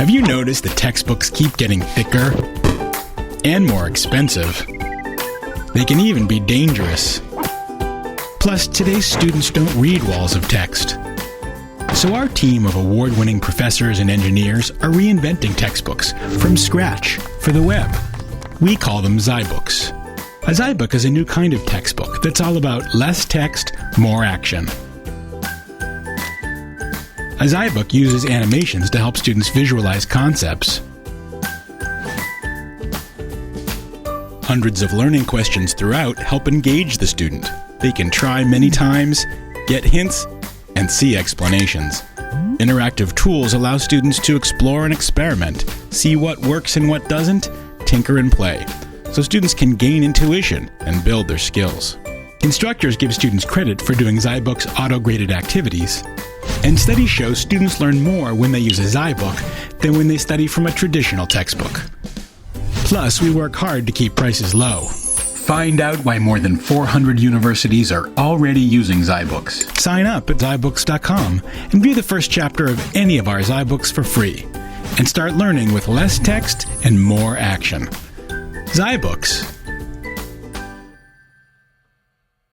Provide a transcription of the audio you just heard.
Have you noticed that textbooks keep getting thicker and more expensive? They can even be dangerous. Plus, today's students don't read walls of text. So our team of award-winning professors and engineers are reinventing textbooks from scratch for the web. We call them zyBooks. A zyBook is a new kind of textbook that's all about less text, more action. A zyBook uses animations to help students visualize concepts. Hundreds of learning questions throughout help engage the student. They can try many times, get hints, and see explanations. Interactive tools allow students to explore and experiment, see what works and what doesn't, tinker and play, so students can gain intuition and build their skills. Instructors give students credit for doing zyBook's auto-graded activities, and studies show students learn more when they use a zyBook than when they study from a traditional textbook. Plus, we work hard to keep prices low. Find out why more than 400 universities are already using zyBooks. Sign up at zyBooks.com and view the first chapter of any of our zyBooks for free. And start learning with less text and more action. zyBooks.